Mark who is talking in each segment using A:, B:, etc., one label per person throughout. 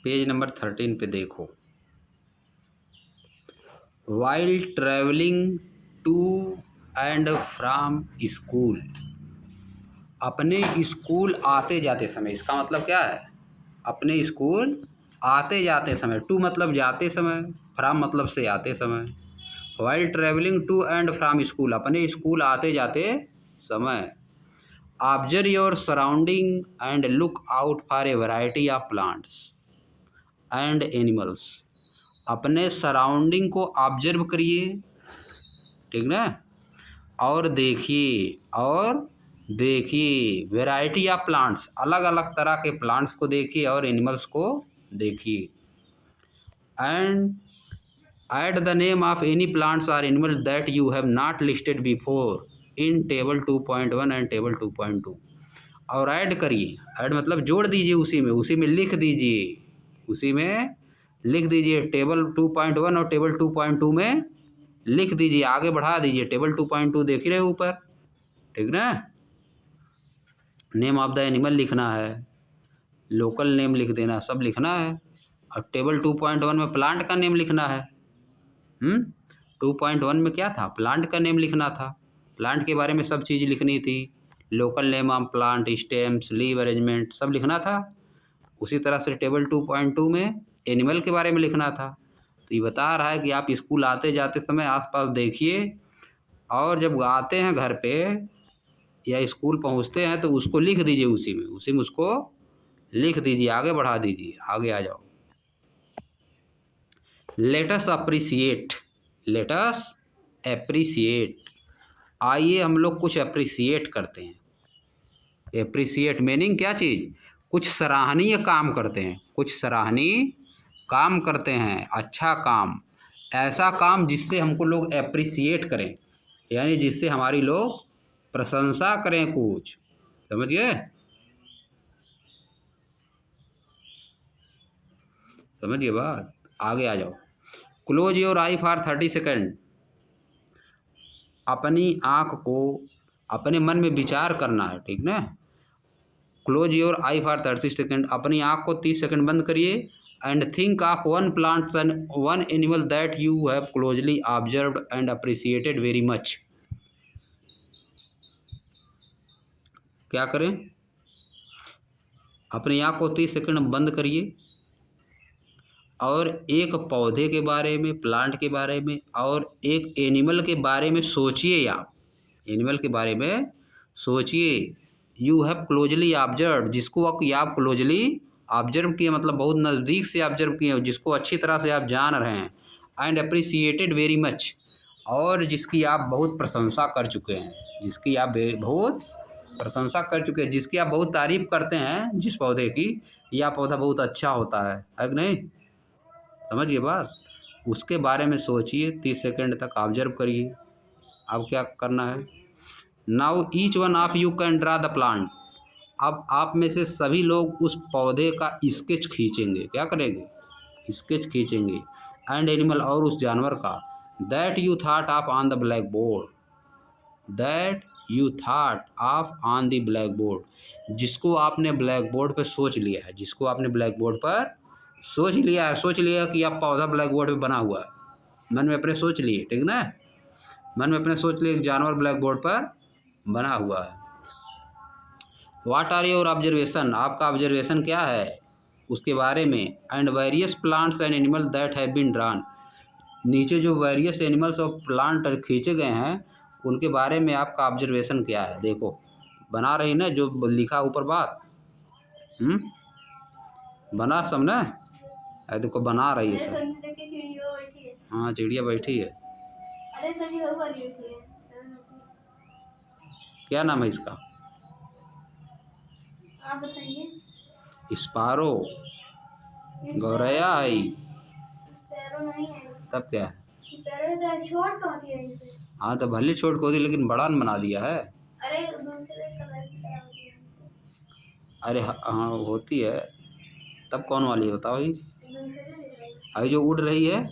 A: Page number 13 पे देखो। While travelling to and from school, अपने स्कूल आते जाते समय, इसका मतलब क्या है? अपने स्कूल आते जाते समय, टू मतलब जाते समय, फ्रॉम मतलब से आते समय। While travelling to and from school, अपने स्कूल आते जाते समय। Observe your surrounding and look out for a variety of plants and animals, अपने सराउंडिंग को ऑब्जर्व करिए, ठीक ना, और देखिए वैरायटी ऑफ प्लांट्स, अलग अलग तरह के प्लांट्स को देखिए और एनिमल्स को देखिए। And add the name of any plants और animal that you have not listed before in table 2.1 and table 2.2, और ऐड करिए, ऐड मतलब जोड़ दीजिए, उसी में लिख दीजिए, टेबल 2.1 और टेबल 2.2 में लिख दीजिए, आगे बढ़ा दीजिए। टेबल 2.2 देख ही रहे ऊपर, ठीक ना। नेम ऑफ द एनिमल लिखना है, लोकल नेम लिख देना, सब लिखना है। और टेबल 2.1 में प्लांट का नेम लिखना है। 2.1 में क्या था? प्लांट का नेम लिखना था, प्लांट के बारे में सब चीज़ लिखनी थी, local name of plant, stems, leave arrangement सब लिखना था। उसी तरह से टेबल 2.2 में एनिमल के बारे में लिखना था। तो ये बता रहा है कि आप स्कूल आते जाते समय आसपास देखिए, और जब आते हैं घर पे या स्कूल पहुंचते हैं तो उसको लिख दीजिए, उसी में उसको लिख दीजिए, आगे बढ़ा दीजिए, आगे आ जाओ। लेट अस एप्रिसिएट, आइए हम लोग कुछ अप्रिसिएट करते हैं। एप्रिसिएट मीनिंग क्या चीज़? कुछ सराहनीय काम करते हैं, अच्छा काम, ऐसा काम जिससे हमको लोग एप्रिसिएट करें, यानी जिससे हमारी लोग प्रशंसा करें कुछ, समझ गए? बात, आगे आ जाओ। Close your I for 30 second, अपनी आँख को अपने मन में विचार करना है, ठीक ना। Close your I for 30 second, अपनी आँख को 30 सेकेंड बंद करिए। And think of one plant and one animal that you have closely observed and appreciated very much. क्या करें? अपनी आँख को 30 सेकेंड बंद करिए और एक पौधे के बारे में, प्लांट के बारे में और एक एनिमल के बारे में सोचिए। आप एनिमल के बारे में सोचिए। यू हैव क्लोजली ऑब्जर्व, जिसको आप क्लोजली ऑब्जर्व किए, मतलब बहुत नज़दीक से ऑब्जर्व किए, जिसको अच्छी तरह से आप जान रहे हैं। एंड अप्रिसिएटेड वेरी मच, और जिसकी आप बहुत प्रशंसा कर चुके हैं, जिसकी आप बहुत तारीफ़ करते हैं, जिस पौधे की, यह पौधा बहुत अच्छा होता है कि नहीं? समझिए बात। उसके बारे में सोचिए, 30 सेकेंड तक ऑब्जर्व करिए। अब क्या करना है? Now each one of you can draw the plant, अब आप में से सभी लोग उस पौधे का स्केच खींचेंगे। क्या करेंगे? स्केच खींचेंगे। एंड एनिमल, और उस जानवर का, that you thought of on the black board, जिसको आपने ब्लैक बोर्ड पर सोच लिया है, सोच लिया कि आप पौधा ब्लैक बोर्ड पे बना हुआ है, मन में अपने सोच लिए, ठीक ना। मन में अपने सोच लिए जानवर ब्लैक बोर्ड पर बना हुआ है। व्हाट आर योर ऑब्जर्वेशन, आपका ऑब्जर्वेशन क्या है उसके बारे में। And various plants and animal that have been drawn, नीचे जो वेरियस एनिमल्स और प्लांट खींचे गए हैं उनके बारे में आपका ऑब्जर्वेशन क्या है। देखो बना रही ना जो लिखा ऊपर बात, बना सब ना, देखो बना रही है सब। हाँ चिड़िया बैठी है। क्या नाम है इसका? आप बताइए। स्पारो, गौरैया है। तब क्या है? छोट कहाँ दिया इसे? हाँ तो भले छोट को दी, लेकिन बड़ा न बना दिया है। अरे दूसरे कलर की, अरे हाँ होती है। तब कौन वाली है बताओ? ही अरे जो उड़ रही है,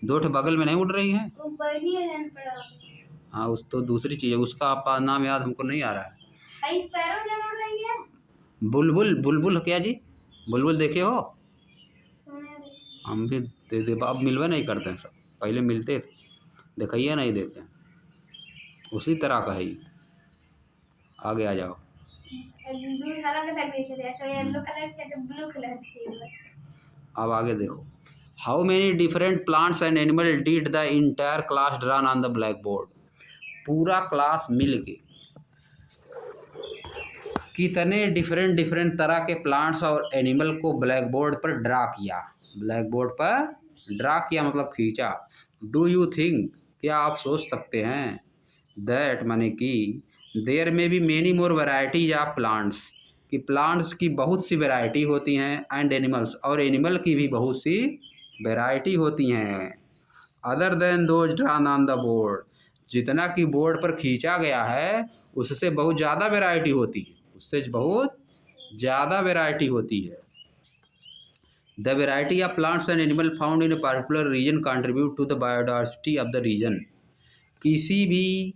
A: दो ठो बगल में नहीं उड़ रही है, बैठी है। हाँ उस तो दूसरी चीज़ है, उसका आपका नाम याद हमको नहीं आ रहा है। स्पैरो उड़ रही है। बुलबुल, बुलबुल क्या जी? बुलबुल देखे हो? हम भी दे अब मिलवे नहीं करते हैं सब, पहले मिलते थे, दिखाइए नहीं देते हैं, उसी तरह का है ये। आगे आ जाओ। अब आगे देखो। How many different plants and animal did the entire class drawn on the black board? पूरा क्लास मिल के कितने डिफरेंट डिफरेंट तरह के प्लांट्स और एनिमल को ब्लैक बोर्ड पर ड्रा किया? ब्लैक बोर्ड पर ड्रा किया मतलब खींचा। डू यू थिंक, क्या आप सोच सकते हैं, दैट माने कि देयर में भी many more varieties of plants, कि प्लांट्स की बहुत सी वैरायटी होती हैं, एंड एनिमल्स, और एनिमल की भी बहुत सी वैरायटी होती हैं, other than those drawn on the board, जितना कि बोर्ड पर खींचा गया है उससे बहुत ज़्यादा वैरायटी होती है, उससे बहुत ज़्यादा वैरायटी होती है। The variety of plants and animal found in a particular region contribute to the biodiversity of the region. किसी भी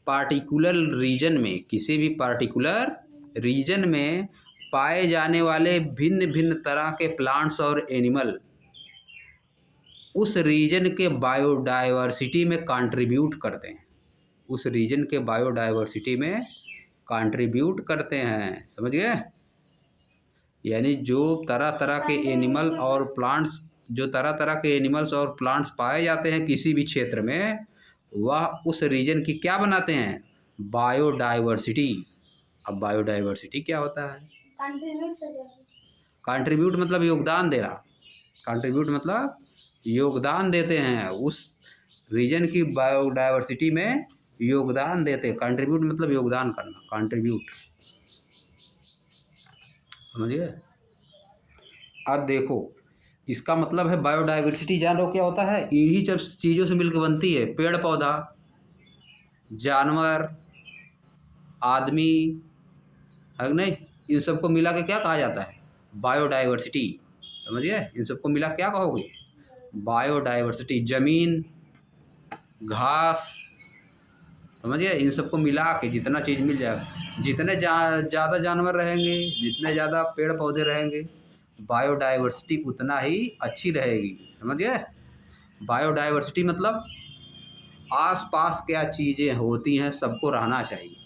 A: पार्टिकुलर रीजन में, किसी भी पार्टिकुलर रीजन में पाए जाने वाले भिन्न भिन्न तरह के प्लांट्स और एनिमल उस रीजन के बायोडाइवर्सिटी में कंट्रीब्यूट करते हैं, उस रीजन के बायोडाइवर्सिटी में कंट्रीब्यूट करते हैं, समझ गए? यानी जो तरह तरह के एनिमल और प्लांट्स, जो तरह तरह के एनिमल्स और प्लांट्स पाए जाते हैं किसी भी क्षेत्र में, वह उस रीजन की क्या बनाते हैं? बायोडाइवर्सिटी। अब बायोडाइवर्सिटी क्या होता है? कंट्रीब्यूट मतलब योगदान देना, कंट्रीब्यूट मतलब योगदान देते हैं, उस रीजन की बायोडाइवर्सिटी में योगदान देते हैं। कंट्रीब्यूट मतलब योगदान करना, कंट्रीब्यूट, समझिए? अब देखो, इसका मतलब है बायोडाइवर्सिटी, जान लो क्या होता है? इन्हीं सब चीज़ों से मिलकर बनती है, पेड़ पौधा, जानवर, आदमी, है नहीं, इन सबको मिला के क्या कहा जाता है? बायोडाइवर्सिटी, समझिए? इन सबको मिला क्या कहोगे? बायोडाइवर्सिटी। जमीन, घास, समझिए? इन सबको मिला के जितना चीज़ मिल जाएगा, जितने ज़्यादा जानवर रहेंगे, जितने ज़्यादा पेड़ पौधे रहेंगे, बायोडाइवर्सिटी उतना ही अच्छी रहेगी, समझिए? बायोडाइवर्सिटी मतलब आसपास क्या चीज़ें होती हैं सबको रहना चाहिए,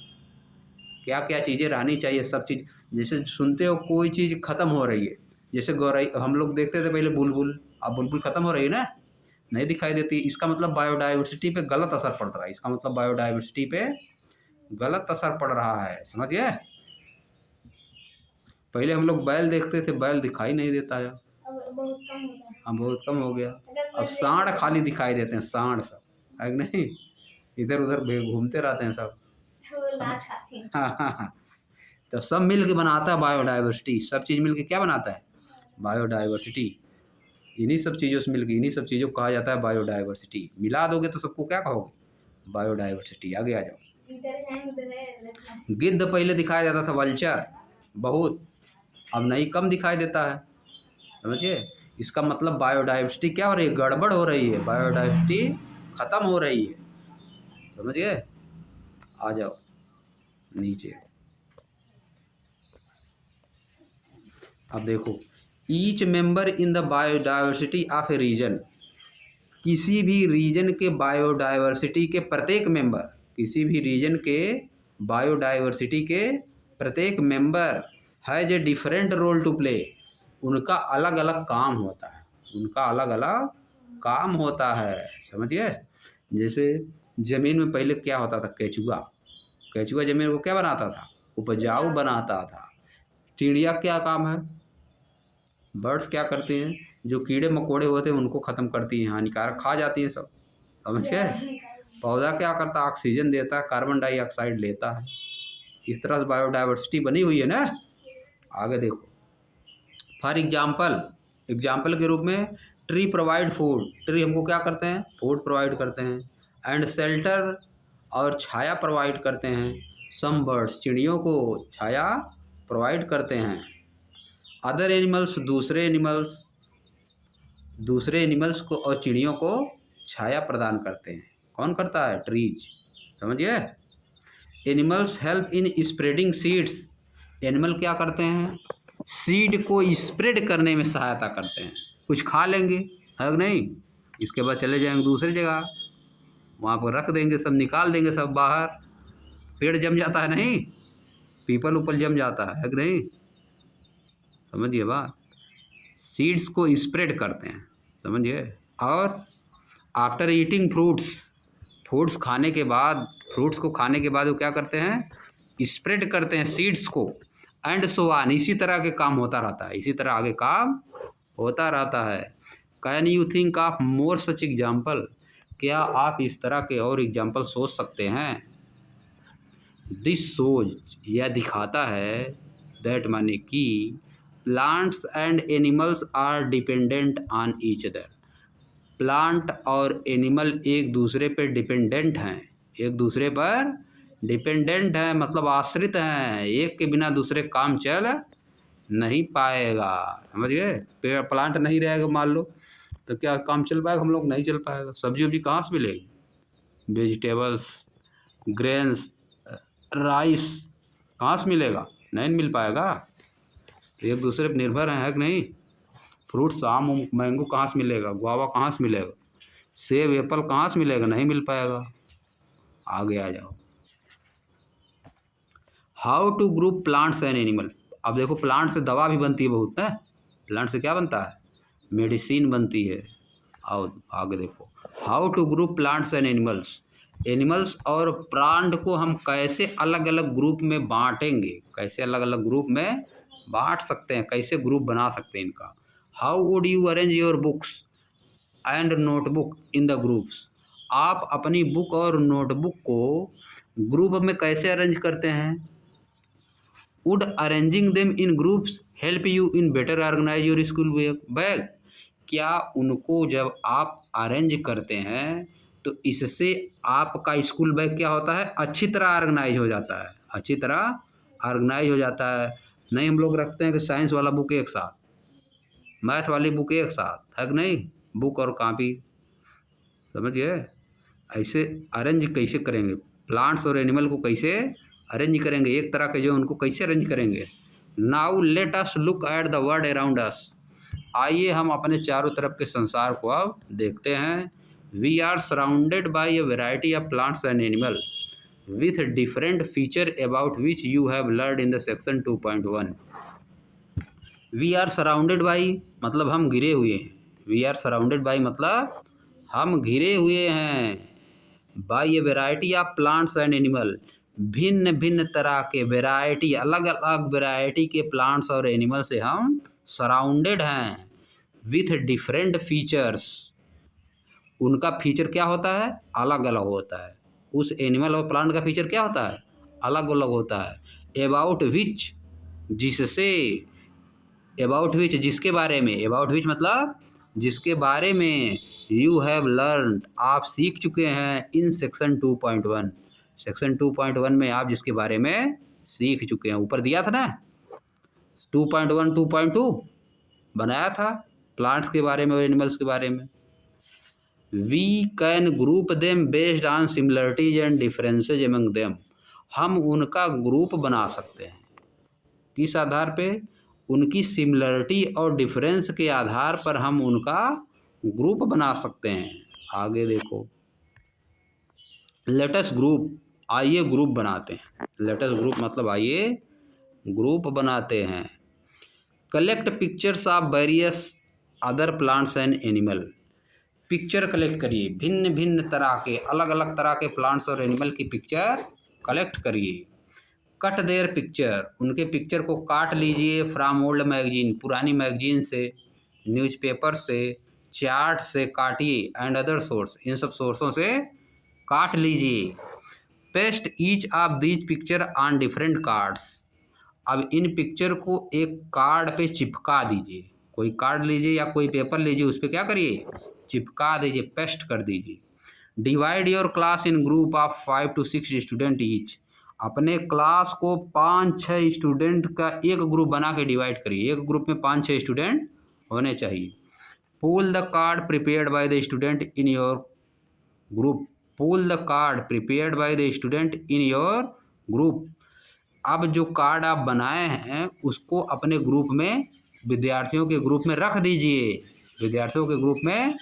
A: क्या क्या चीज़ें रहनी चाहिए, सब चीज़। जैसे सुनते हो कोई चीज़ ख़त्म हो रही है, जैसे गौरई, हम लोग देखते थे पहले बुलबुल, अब बुलबुल ख़त्म हो रही है ना, नहीं दिखाई देती, इसका मतलब बायोडाइवर्सिटी पे गलत असर पड़ रहा है, इसका मतलब बायोडाइवर्सिटी पे गलत असर पड़ रहा है, समझिए? पहले हम लोग बैल देखते थे, बैल दिखाई नहीं देता है, हाँ बहुत कम हो गया। अब सांड खाली दिखाई देते हैं, सांड सब, है कि नहीं? इधर उधर घूमते रहते हैं सब, हाँ हाँ हाँ। तो सब मिल के बनाता है बायोडाइवर्सिटी, सब चीज़ मिल के क्या बनाता है? बायोडाइवर्सिटी। इन्हीं सब चीज़ों से मिल के, इन्हीं सब चीज़ों को कहा जाता है बायोडाइवर्सिटी। मिला दोगे तो सबको क्या कहोगे? बायोडाइवर्सिटी। आगे आ जाओ। गिद्ध पहले दिखाया जाता था, वल्चर, बहुत, अब नहीं, कम दिखाई देता है, समझिए? इसका मतलब बायोडाइवर्सिटी क्या हो रही है? गड़बड़ हो रही है, बायोडाइवर्सिटी खत्म हो रही है, समझिए? आ जाओ नीचे। अब देखो, each member in the biodiversity of a region, किसी भी रीजन के बायोडाइवर्सिटी के प्रत्येक मेंबर, किसी भी रीजन के बायोडाइवर्सिटी के प्रत्येक member has a different role to play, उनका अलग अलग काम होता है, उनका अलग अलग काम होता है, समझिए? जैसे ज़मीन में पहले क्या होता था? केचुआ, केचुआ ज़मीन को क्या बनाता था? उपजाऊ बनाता था। चिड़िया क्या काम है? बर्ड्स क्या करती हैं? जो कीड़े मकोड़े होते हैं उनको ख़त्म करती हैं, हानिकारक खा जाती हैं सब, समझ गए? पौधा क्या करता है? ऑक्सीजन देता है, कार्बन डाइऑक्साइड लेता है, इस तरह से बायोडाइवर्सिटी बनी हुई है ना। आगे देखो, फॉर एग्जाम्पल, एग्जाम्पल के रूप में, ट्री प्रोवाइड फूड, ट्री हमको क्या करते हैं? फूड प्रोवाइड करते हैं, एंड शेल्टर, और छाया प्रोवाइड करते हैं, सम बर्ड्स, चिड़ियों को छाया प्रोवाइड करते हैं, अदर एनिमल्स, दूसरे एनिमल्स को और चिड़ियों को छाया प्रदान करते हैं, कौन करता है? ट्रीज, समझिए? Animals help in spreading seeds, animal क्या करते हैं, सीड को स्प्रेड करने में सहायता करते हैं। कुछ खा लेंगे, है कि नहीं, इसके बाद चले जाएंगे दूसरी जगह, वहाँ पर रख देंगे, सब निकाल देंगे सब बाहर, पेड़ जम जाता है नहीं, पीपल उपल जम जाता है कि नहीं, समझिए बात। सीड्स को स्प्रेड करते हैं, समझिए। और आफ्टर ईटिंग फ्रूट्स खाने के बाद, फ्रूट्स को खाने के बाद वो क्या करते हैं, स्प्रेड करते हैं सीड्स को, एंड सो ऑन, इसी तरह के काम होता रहता है, इसी तरह आगे काम होता रहता है। Can you think of more such example, क्या आप इस तरह के और एग्जाम्पल सोच सकते हैं। दिस शोज, यह दिखाता है, दैट माने कि plants and animals are dependent on each other, plant और एनिमल एक दूसरे पर डिपेंडेंट हैं, एक दूसरे पर डिपेंडेंट हैं मतलब आश्रित हैं, एक के बिना दूसरे काम चल नहीं पाएगा, समझ गए। पेड़ प्लांट नहीं रहेगा मान लो तो क्या काम चल पाएगा, हम लोग नहीं चल पाएगा। सब्जी वब्जी कहाँ से मिलेगी, वेजिटेबल्स, ग्रेन्स, राइस कहाँ से मिलेगा, नहीं मिल पाएगा, एक दूसरे पर निर्भर है कि नहीं। फ्रूट्स, आम मैंगो कहाँ से मिलेगा, गुआवा कहाँ से मिलेगा, सेब एप्पल कहाँ से मिलेगा, नहीं मिल पाएगा। आगे आ जाओ। How to group plants and animal, अब देखो प्लांट से दवा भी बनती है बहुत है, प्लांट से क्या बनता है, मेडिसिन बनती है। आओ आगे देखो, how to group plants and animals, animals और प्लांट को हम कैसे अलग अलग ग्रुप में बांटेंगे, कैसे अलग अलग ग्रुप में बांट सकते हैं, कैसे ग्रुप बना सकते हैं इनका। How would you arrange your books and notebook in the groups, आप अपनी बुक और नोटबुक को ग्रुप में कैसे अरेंज करते हैं। Would arranging them in groups help you in better organize your school bag, क्या उनको जब आप अरेंज करते हैं तो इससे आपका स्कूल बैग क्या होता है, अच्छी तरह ऑर्गेनाइज हो जाता है, अच्छी तरह ऑर्गेनाइज हो जाता है। नहीं हम लोग रखते हैं कि साइंस वाला बुक एक साथ, मैथ वाली बुक एक साथ, है कि नहीं, बुक और कॉपी, समझ गए। ऐसे अरेंज कैसे करेंगे, प्लांट्स और एनिमल को कैसे अरेंज करेंगे, एक तरह के जो उनको कैसे अरेंज करेंगे। Now let us look at the world around us, आइए हम अपने चारों तरफ के संसार को अब देखते हैं। We are surrounded by a variety of plants and animal with different feature about which you have learn in the section 2.1। We are surrounded by मतलब हम घिरे हुए हैं, वी आर सराउंडेड बाई मतलब हम घिरे हुए हैं, by a variety of plants and animal, भिन्न भिन्न तरह के वेराइटी, अलग अलग वेराइटी के प्लांट्स और एनिमल से हम सराउंडेड हैं। विथ डिफरेंट फीचर्स, उनका फीचर क्या होता है, अलग अलग होता है, उस एनिमल और प्लांट का फीचर क्या होता है, अलग अलग होता है। अबाउट विच, जिससे, अबाउट विच जिसके बारे में, अबाउट विच मतलब जिसके बारे में, यू हैव लर्न आप सीख चुके हैं, इन सेक्शन 2.1, सेक्शन 2.1 में आप जिसके बारे में सीख चुके हैं, ऊपर दिया था ना 2.1 2.2 बनाया था प्लांट्स के बारे में और एनिमल्स के बारे में। We can group them based on similarities and differences among them, हम उनका ग्रुप बना सकते हैं किस आधार पे, उनकी सिमिलरिटी और डिफरेंस के आधार पर हम उनका ग्रुप बना सकते हैं। आगे देखो, लेटस ग्रुप, आइए ग्रुप बनाते हैं, लेटस ग्रुप मतलब आइए ग्रुप बनाते हैं। Collect pictures of various other plants and animal, picture collect करिए, भिन्न भिन्न तरह के, अलग अलग तरह के प्लांट्स और एनिमल की पिक्चर कलेक्ट करिए। कट देयर पिक्चर, उनके पिक्चर को काट लीजिए, फ्राम ओल्ड मैगजीन, पुरानी मैगजीन से, न्यूज़पेपर से, चार्ट से काटिए, एंड अदर सोर्स, इन सब सोर्सों से काट लीजिए। Paste each of these picture on different cards, अब इन पिक्चर को एक कार्ड पे चिपका दीजिए, कोई कार्ड लीजिए या कोई पेपर लीजिए, उस पर क्या करिए, चिपका दीजिए, पेस्ट कर दीजिए। Divide your class in group of 5 to 6 student each, अपने क्लास को 5-6 स्टूडेंट का एक ग्रुप बना के डिवाइड करिए, एक ग्रुप में 5-6 स्टूडेंट होने चाहिए। Pull the card prepared by the student in your group, pull the card prepared by the student in your group, अब जो कार्ड आप बनाए हैं उसको अपने ग्रुप में, विद्यार्थियों के ग्रुप में रख दीजिए, विद्यार्थियों के ग्रुप में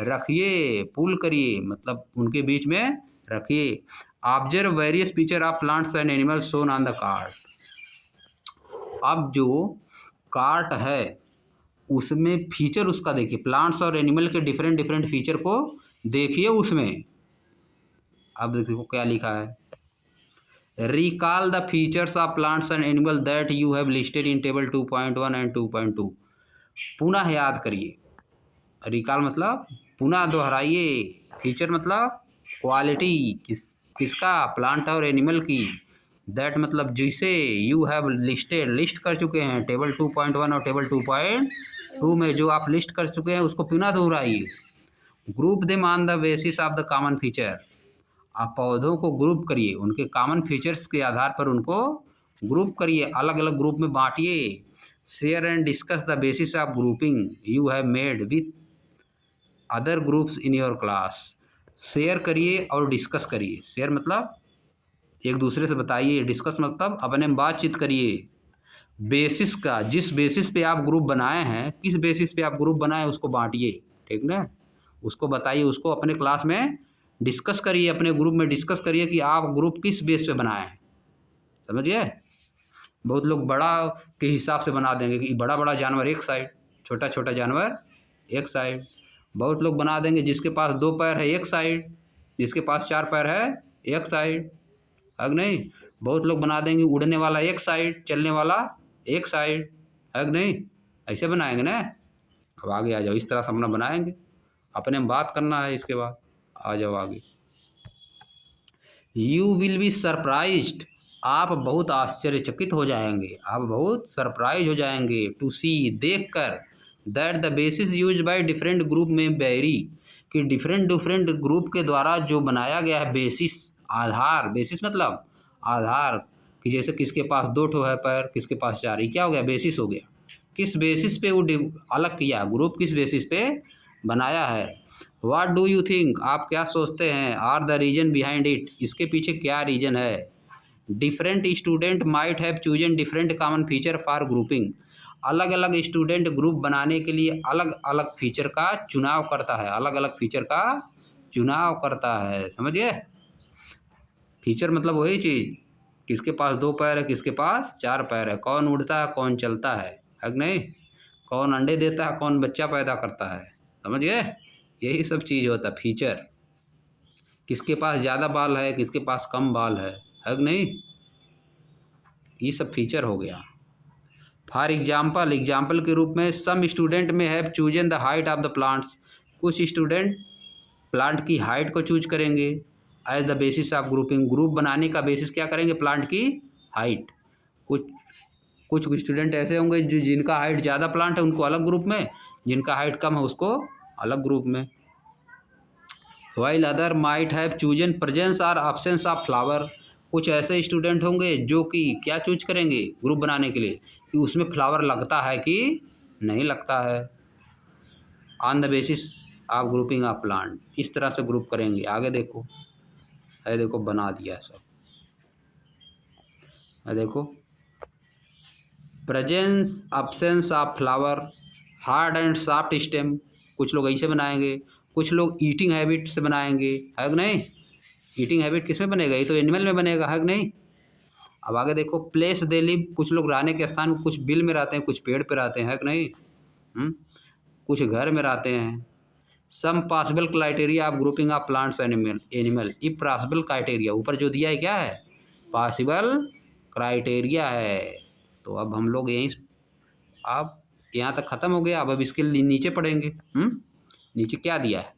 A: रखिए, पुल करिए, मतलब उनके बीच में रखिए। Observe various feature of plants and animals shown on the card. अब जो कार्ट है उसमें फीचर उसका देखिए, प्लांट्स और एनिमल के डिफरेंट डिफरेंट फीचर को देखिए उसमें। अब देखो क्या लिखा है, recall the features of plants and animal that you have listed in table 2.1 and 2.2। पुनः याद करिए, रिकॉल मतलब पुनः दोहराइए, फीचर मतलब क्वालिटी, किसका, प्लांट और एनिमल की, दैट मतलब जिसे यू हैव लिस्टेड, लिस्ट कर चुके हैं टेबल 2.1 और टेबल 2.2 में जो आप लिस्ट कर चुके हैं उसको पुनः दोहराइए। Group them on the basis of the common feature. आप पौधों को ग्रुप करिए, उनके कॉमन फीचर्स के आधार पर उनको ग्रुप करिए, अलग अलग ग्रुप में बांटिए। Share and discuss the basis of grouping you have made with other groups in your class. Share करिए और डिस्कस करिए। शेयर मतलब एक दूसरे से बताइए, डिस्कस मतलब अपने में बातचीत करिए। बेसिस का, जिस बेसिस पे आप ग्रुप बनाए हैं, किस बेसिस पे आप ग्रुप बनाए उसको बांटिए, ठीक ना, उसको बताइए, उसको अपने क्लास में डिस्कस करिए, अपने ग्रुप में डिस्कस करिए कि आप ग्रुप किस बेस पे बनाए हैं, समझिए। बहुत लोग बड़ा के हिसाब से बना देंगे कि बड़ा बड़ा जानवर एक साइड, छोटा छोटा जानवर एक साइड। बहुत लोग बना देंगे जिसके पास 2 पैर है एक साइड, जिसके पास 4 पैर है एक साइड, है नहीं। बहुत लोग बना देंगे उड़ने वाला एक साइड, चलने वाला एक साइड, है नहीं। ऐसे बनाएंगे ना। अब आगे आ जाओ, इस तरह से अपना बनाएंगे, अपने में बात करना है। इसके बाद आ जाओ आगे, यू विल बी सरप्राइज्ड। आप बहुत आश्चर्यचकित हो जाएंगे, आप बहुत सरप्राइज हो जाएंगे, टू सी, देख कर, that the basis use by different group में वेरी, कि डिफरेंट डिफरेंट ग्रुप के द्वारा जो बनाया गया है बेसिस, आधार, बेसिस मतलब आधार, कि जैसे किसके पास 2 ठो है पैर, किसके पास 4, ये क्या हो गया, बेसिस हो गया। किस बेसिस पे वो अलग किया, ग्रुप किस बेसिस पे बनाया है। व्हाट डू यू थिंक, आप क्या सोचते हैं, are the reason behind it, इसके पीछे क्या रीजन है। Different student might have chosen different common feature for grouping. अलग अलग स्टूडेंट ग्रुप बनाने के लिए अलग अलग फीचर का चुनाव करता है, अलग अलग फीचर का चुनाव करता है, समझिए। फीचर मतलब वही चीज़, किसके पास 2 पैर है, किसके पास 4 पैर है, कौन उड़ता है, कौन चलता है कि नहीं, कौन अंडे देता है, कौन बच्चा पैदा करता है, समझ गए। यही सब चीज़ होता है फीचर। किसके पास ज़्यादा बाल है, किसके पास कम बाल है कि नहीं, ये सब फीचर हो गया। फॉर एग्जाम्पल, एग्जाम्पल के रूप में, some student may have chosen the height of the plants. कुछ स्टूडेंट प्लांट की हाइट को चूज करेंगे as the basis of grouping. Group बनाने का बेसिस क्या करेंगे, प्लांट की हाइट। कुछ कुछ स्टूडेंट ऐसे होंगे जो जिनका हाइट ज़्यादा प्लांट है उनको अलग ग्रुप में, जिनका हाइट कम है उसको अलग ग्रुप में। While other might have chosen presence और absence ऑफ फ्लावर। कुछ ऐसे स्टूडेंट होंगे जो कि क्या चूज करेंगे ग्रुप बनाने के लिए, कि उसमें फ्लावर लगता है कि नहीं लगता है, on the basis of grouping of plant. इस तरह से ग्रुप करेंगे। आगे देखो, है देखो बना दिया सब, है देखो, presence absence of flower, hard and soft stem. कुछ लोग ऐसे बनाएंगे, कुछ लोग ईटिंग हैबिट से बनाएंगे, है कि नहीं। ईटिंग हैबिट किस में बनेगा, ये तो एनिमल में बनेगा, है कि नहीं। अब आगे देखो, प्लेस दे लिव। कुछ लोग रहने के स्थान, कुछ बिल में रहते हैं, कुछ पेड़ पे रहते हैं, है कि नहीं। कुछ घर में रहते हैं। Some possible criteria of grouping of plants animal, ये पॉसिबल क्राइटेरिया ऊपर जो दिया है क्या है, पॉसिबल क्राइटेरिया है। तो अब हम लोग यहीं, अब यहाँ तक ख़त्म हो गया। अब इसके नीचे पढ़ेंगे। नीचे क्या दिया है,